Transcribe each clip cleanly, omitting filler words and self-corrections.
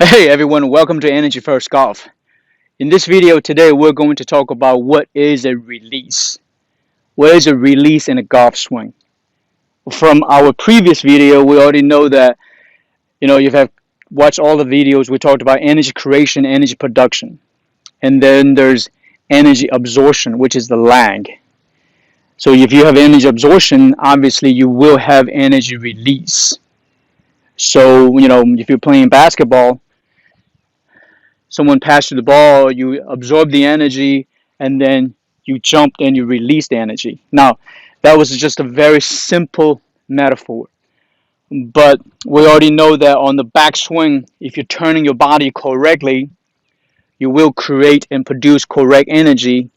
Hey everyone, welcome to Energy First Golf. In this video today, we're going to talk about what is a release. What is a release in a golf swing? From our previous video, we already know that, you have watched all the videos. We talked about energy creation, energy production. And then there's energy absorption, which is the lag. So if you have energy absorption, obviously you will have energy release. So, if you're playing basketball, someone passed you the ball, you absorb the energy, and then you jumped and you release the energy. Now, that was just a very simple metaphor. But we already know that on the backswing, if you're turning your body correctly, you will create and produce correct energy.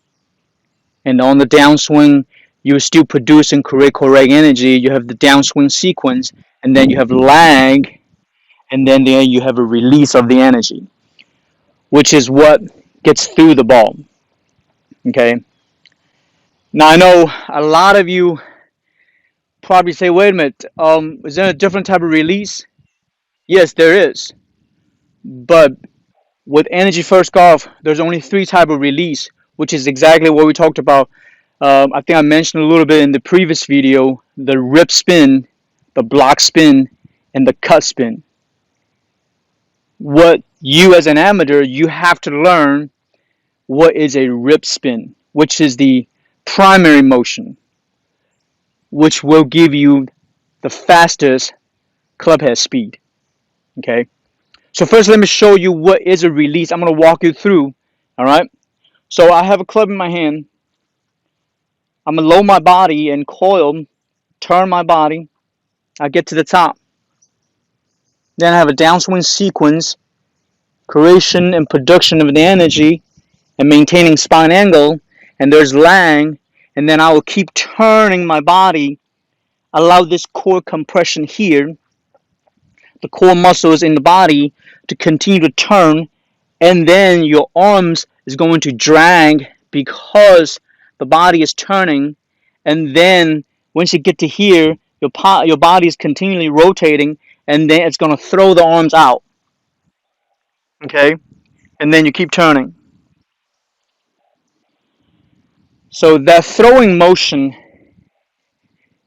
And on the downswing, you still produce and create correct energy. You have the downswing sequence, and then you have lag, and then you have a release of the energy, which is what gets through the ball. Okay. Now I know a lot of you probably say, "Wait a minute, is there a different type of release?" Yes, there is. But with Energy First Golf, there's only three type of release, which is exactly what we talked about. I think I mentioned a little bit in the previous video: the rip spin, the block spin, and the cut spin. What you as an amateur, you have to learn what is a rip spin, which is the primary motion, which will give you the fastest club head speed. Okay. So first, let me show you what is a release. I'm going to walk you through. All right. So I have a club in my hand. I'm going to lower my body and coil, turn my body. I get to the top. Then I have a downswing sequence, creation and production of the energy, and maintaining spine angle. And there's lag. And then I will keep turning my body. Allow this core compression here, the core muscles in the body, to continue to turn, and then your arms is going to drag because the body is turning, and then once you get to here, your body is continually rotating, and then it's going to throw the arms out. Okay, and then you keep turning. So that throwing motion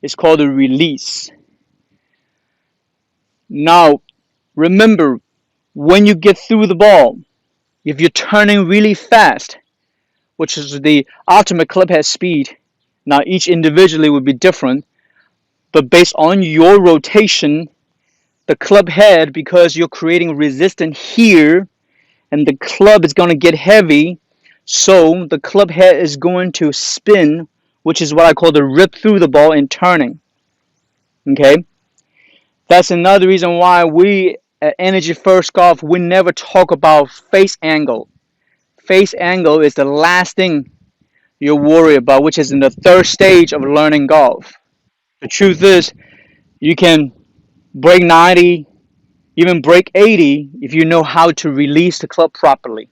is called a release. Now, remember, when you get through the ball, if you're turning really fast, which is the ultimate club head speed, now each individually would be different, but based on your rotation, the club head, because you're creating resistance here, and the club is going to get heavy, so the club head is going to spin, which is what I call the rip through the ball and turning. Okay? That's another reason why we at Energy First Golf, we never talk about face angle. Face angle is the last thing you worry about, which is in the third stage of learning golf. The truth is, you can break 90, even break 80 if you know how to release the club properly.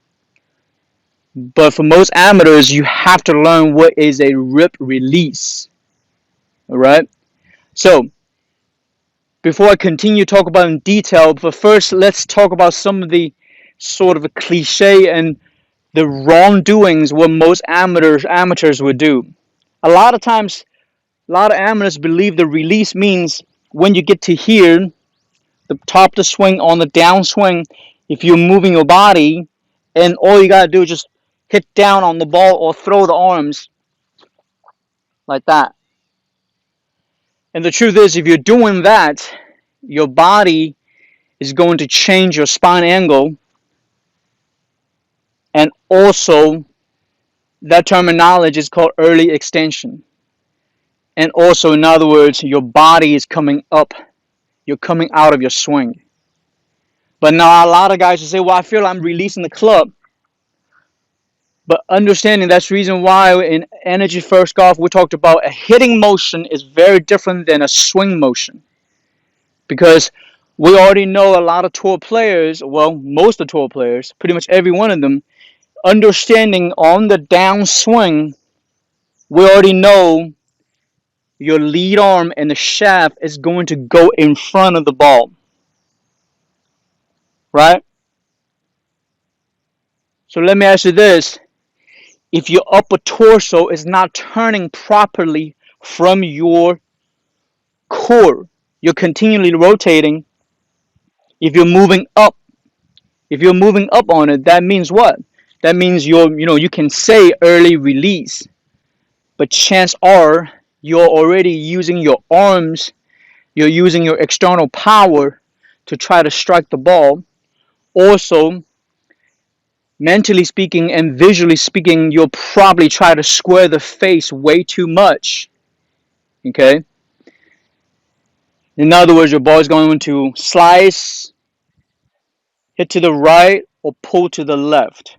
But for most amateurs, you have to learn what is a rip release. All right? So, before I continue to talk about in detail, but first let's talk about some of the sort of a cliche and the wrongdoings what most amateurs would do. A lot of times, a lot of amateurs believe the release means when you get to here, the top of the swing on the downswing, if you're moving your body, and all you gotta do is just hit down on the ball or throw the arms like that. And the truth is, if you're doing that, your body is going to change your spine angle, and also that terminology is called early extension. And also, in other words, your body is coming up. You're coming out of your swing. But now a lot of guys will say, well, I feel I'm releasing the club. But understanding that's the reason why in Energy First Golf we talked about a hitting motion is very different than a swing motion. Because we already know a lot of tour players, well, most of the tour players, pretty much every one of them, understanding on the downswing, we already know your lead arm and the shaft is going to go in front of the ball. Right? So let me ask you this. If your upper torso is not turning properly from your core, you're continually rotating. If you're moving up on it, that means what? That means you can say early release, but chance are you're already using your arms, you're using your external power to try to strike the ball. Also, mentally speaking and visually speaking, you'll probably try to square the face way too much. Okay? In other words, your ball is going to slice, hit to the right, or pull to the left.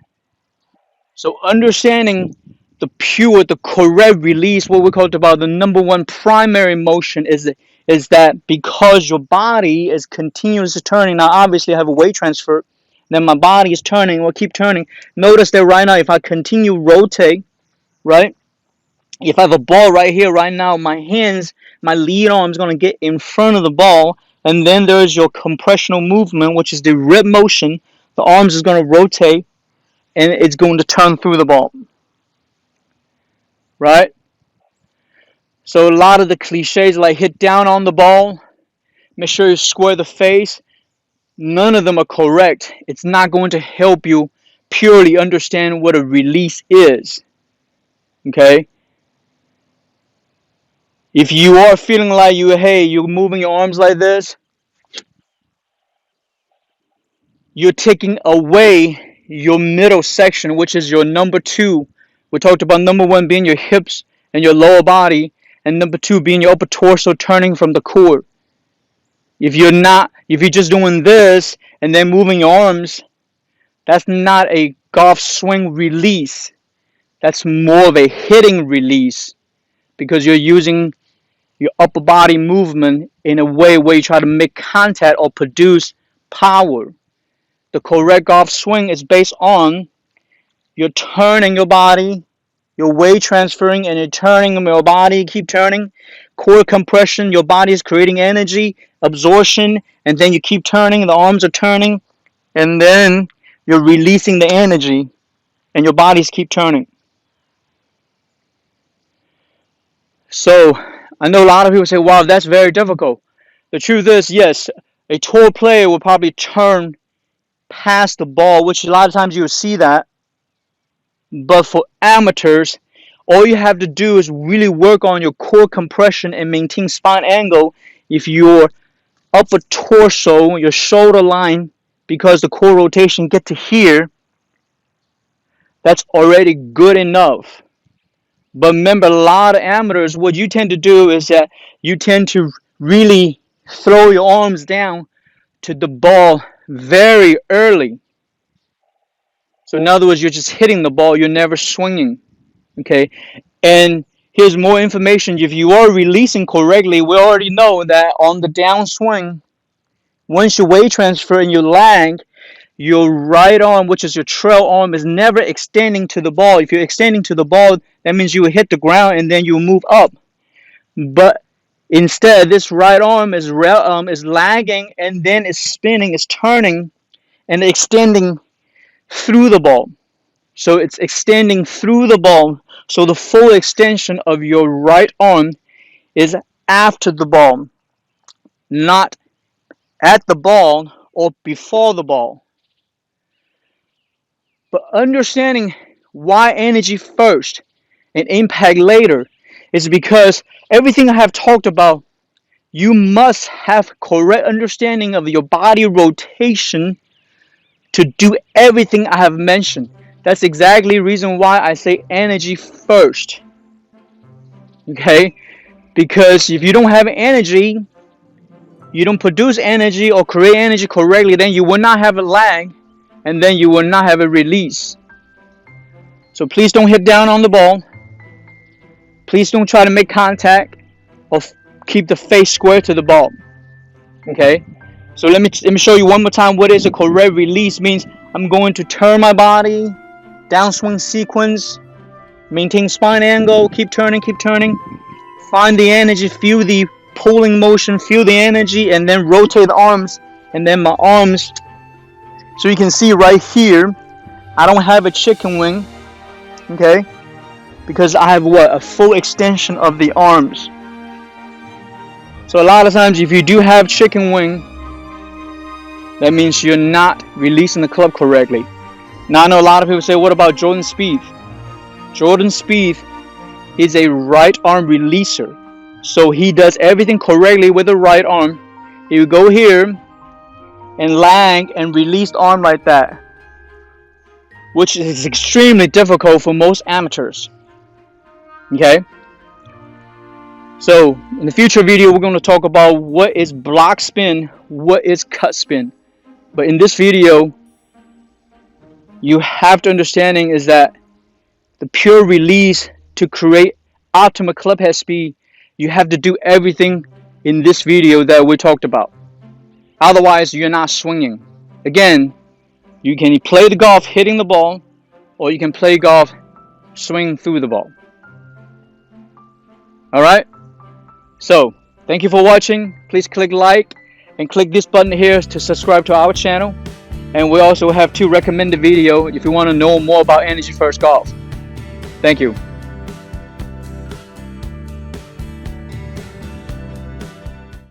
So understanding the correct release, what we call about the number one primary motion is that because your body is continuously turning. Now, obviously, I have a weight transfer. Then my body is turning, will keep turning. Notice that right now, if I continue rotate, right? If I have a ball right here, right now, my hands, my lead arm is going to get in front of the ball. And then there's your compressional movement, which is the rip motion. The arms is going to rotate, and it's going to turn through the ball. Right? So a lot of the cliches like hit down on the ball, make sure you square the face, none of them are correct. It's not going to help you purely understand what a release is. Okay? If you are feeling like you're moving your arms like this, you're taking away your middle section, which is your number 2. We talked about number 1 being your hips and your lower body, and number 2 being your upper torso turning from the core. If you're just doing this and then moving your arms, that's not a golf swing release. That's more of a hitting release because you're using your upper body movement in a way where you try to make contact or produce power. The correct golf swing is based on you're turning your body, you're weight transferring, and you're turning your body, keep turning. Core compression, your body is creating energy, absorption, and then you keep turning, the arms are turning, and then you're releasing the energy, and your bodies keep turning. So, I know a lot of people say, wow, that's very difficult. The truth is, yes, a tour player will probably turn past the ball, which a lot of times you'll see that. But for amateurs, all you have to do is really work on your core compression and maintain spine angle. If your upper torso, your shoulder line, because the core rotation get to here, that's already good enough. But remember, a lot of amateurs, what you tend to do is that you tend to really throw your arms down to the ball very early. So in other words, you're just hitting the ball, you're never swinging. Okay, and here's more information. If you are releasing correctly, we already know that on the downswing, once you weight transfer and you lag, your right arm, which is your trail arm, is never extending to the ball. If you're extending to the ball, that means you will hit the ground and then you move up. But instead, this right arm is lagging and then it's spinning, it's turning and extending through the ball. So it's extending through the ball. So the full extension of your right arm is after the ball, not at the ball or before the ball. But understanding why energy first and impact later is because everything I have talked about, you must have correct understanding of your body rotation to do everything I have mentioned. That's exactly the reason why I say energy first. Okay? Because if you don't have energy, you don't produce energy or create energy correctly, then you will not have a lag, and then you will not have a release. So please don't hit down on the ball. Please don't try to make contact or keep the face square to the ball. Okay? So let me show you one more time what is a correct release. Means I'm going to turn my body, downswing sequence, maintain spine angle, keep turning, find the energy, feel the pulling motion, feel the energy, and then rotate the arms, and then my arms. So you can see right here, I don't have a chicken wing, okay? Because I have what? A full extension of the arms. So a lot of times if you do have chicken wing, that means you're not releasing the club correctly. Now I know a lot of people say, what about Jordan Spieth? Jordan Spieth is a right arm releaser. So he does everything correctly with the right arm. He will go here and land and release the arm like that, which is extremely difficult for most amateurs. Okay? So in the future video, we're going to talk about what is block spin, what is cut spin. But in this video, you have to understanding is that the pure release to create optimal club head speed, you have to do everything in this video that we talked about. Otherwise, you're not swinging. Again, you can play the golf hitting the ball, or you can play golf swinging through the ball. Alright? So, thank you for watching. Please click like and click this button here to subscribe to our channel. And we also have 2 recommended videos if you want to know more about Energy First Golf. Thank you.